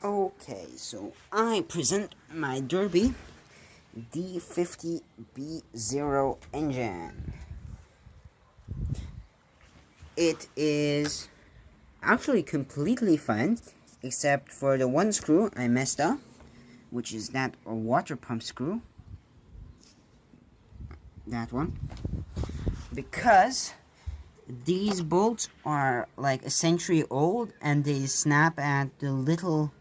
Okay, so I present my Derbi D50B0 engine. It is actually completely fine, except for the one screw I messed up, which is that water pump screw. That one. Because these bolts are like a century old and they snap at the little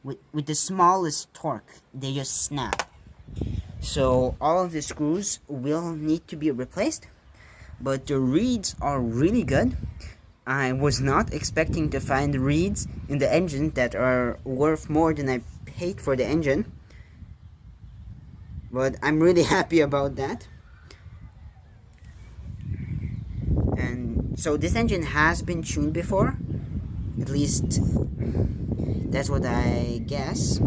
with the smallest torque. They just snap. So all of the screws will need to be replaced, but the reeds are really good. I was not expecting to find reeds in the engine that are worth more than I paid for the engine, but I'm really happy about that. And so this engine has been tuned before, at least that's what I guess.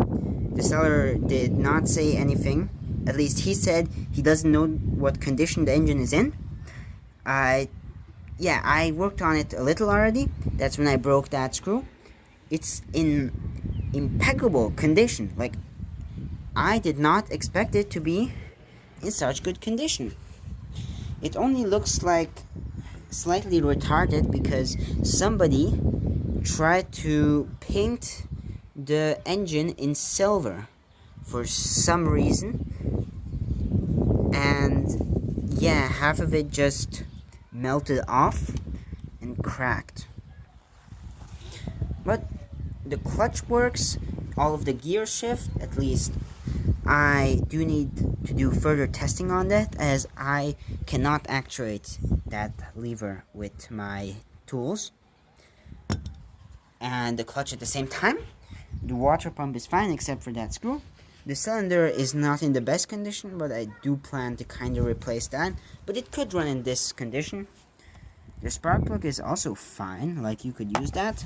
The seller did not say anything. At least he said he doesn't know what condition the engine is in. I worked on it a little already. That's when I broke that screw. It's in impeccable condition. Like, I did not expect it to be in such good condition. It only looks like slightly retarded because somebody tried to paint the engine in silver for some reason, and yeah, half of it just melted off and cracked. But the clutch works, all of the gear shift, at least. I do need to do further testing on that, as I cannot actuate that lever with my tools and the clutch at the same time. The water pump is fine except for that screw. The cylinder is not in the best condition, but I do plan to kind of replace that, but it could run in this condition. The spark plug is also fine, like you could use that.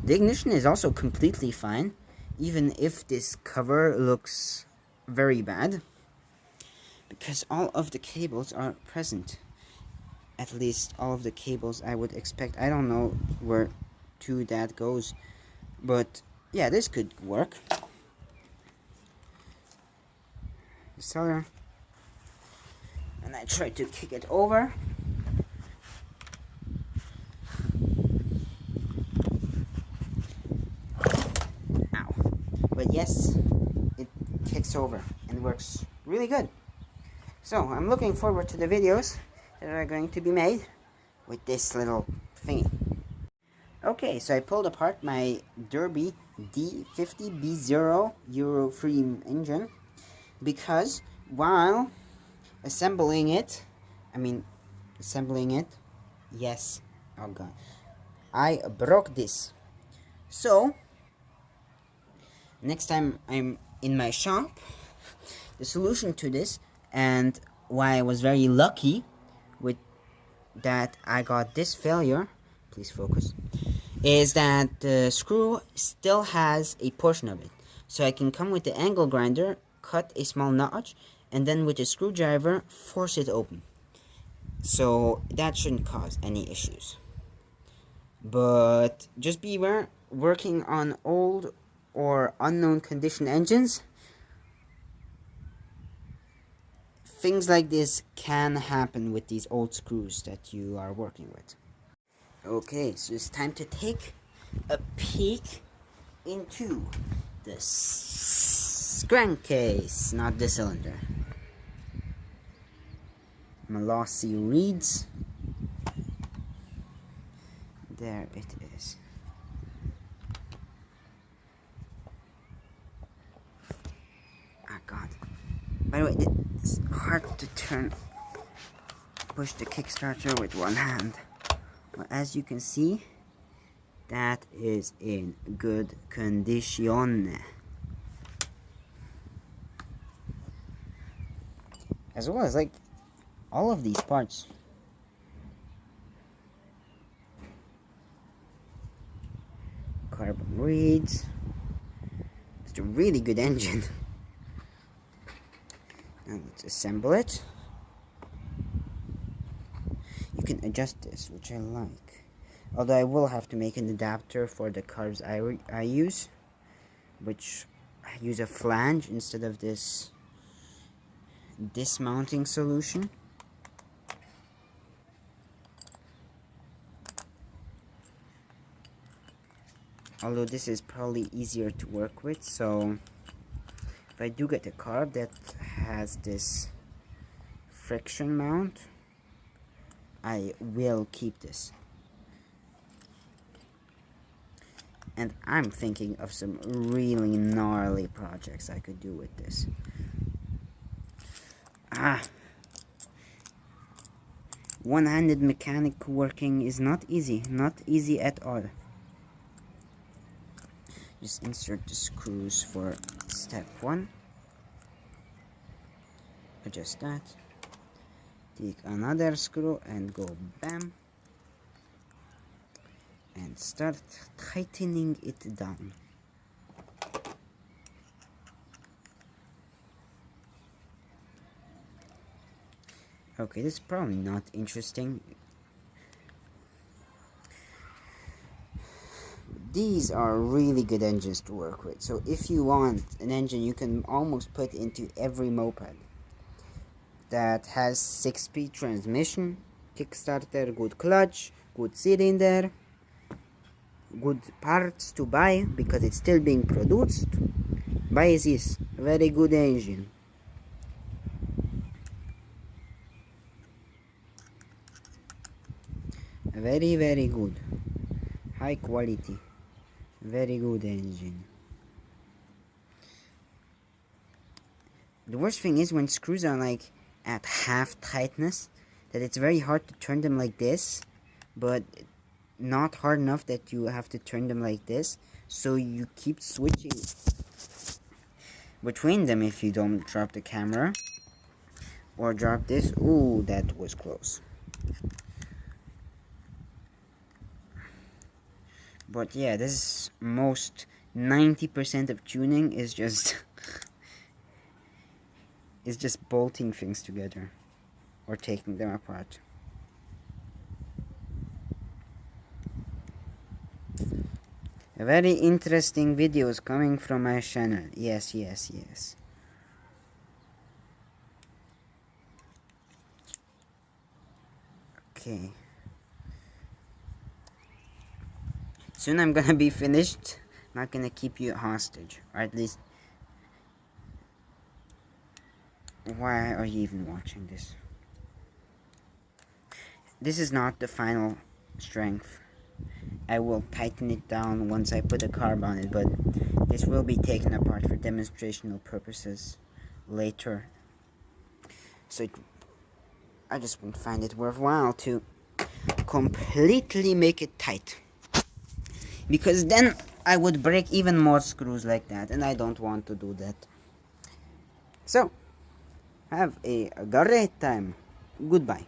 The ignition is also completely fine, even if this cover looks very bad, because all of the cables are present. At least all of the cables I would expect. I don't know where to that goes, but yeah, this could work. The seller, and I tried to kick it over. Ow. But yes, it kicks over and works really good. So I'm looking forward to the videos that are going to be made with this little thingy. Okay, so I pulled apart my Derbi D50B0 Euro 3 engine because while assembling it, yes, oh god, I broke this. So next time I'm in my shop, the solution to this, and why I was very lucky with that I got this failure, please focus, is that the screw still has a portion of it. So I can come with the angle grinder, cut a small notch, and then with a screwdriver force it open. So that shouldn't cause any issues. But just beware, working on old or unknown condition engines, things like this can happen with these old screws that you are working with. Okay, so it's time to take a peek into the crankcase, not the cylinder. Molossi reeds. There it is. Ah, God. By the way, it's hard to push the Kickstarter with one hand. But as you can see, that is in good condition. As well as like all of these parts. Carbon reeds. It's a really good engine. Now let's assemble it. You can adjust this, which I like. Although I will have to make an adapter for the carbs I use. which I use a flange instead of this dismounting solution. Although this is probably easier to work with, so if I do get a carb that has this friction mount, I will keep this. And I'm thinking of some really gnarly projects I could do with this. One-handed mechanic working is not easy at all. Just insert the screws for step 1. Adjust that. Take another screw and go bam. And start tightening it down. Okay, this is probably not interesting. These are really good engines to work with. So if you want an engine you can almost put into every moped that has 6-speed transmission, kickstarter, good clutch, good cylinder, good parts to buy because it's still being produced, buy this. Very good engine. Very, very good. High quality. Very good engine. The worst thing is when screws are like at half tightness, that it's very hard to turn them like this, but not hard enough that you have to turn them like this, so you keep switching between them if you don't drop the camera or drop this. Ooh, that was close. But yeah, this is most 90% of tuning is just is just bolting things together or taking them apart. A very interesting videos coming from my channel. Yes. Okay. Soon I'm gonna be finished. Not gonna keep you hostage, or at least. Why are you even watching this? This is not the final strength. I will tighten it down once I put a carb on it, but this will be taken apart for demonstrational purposes later. So I just won't find it worthwhile to completely make it tight, because then I would break even more screws like that, and I don't want to do that. So have a great time. Goodbye.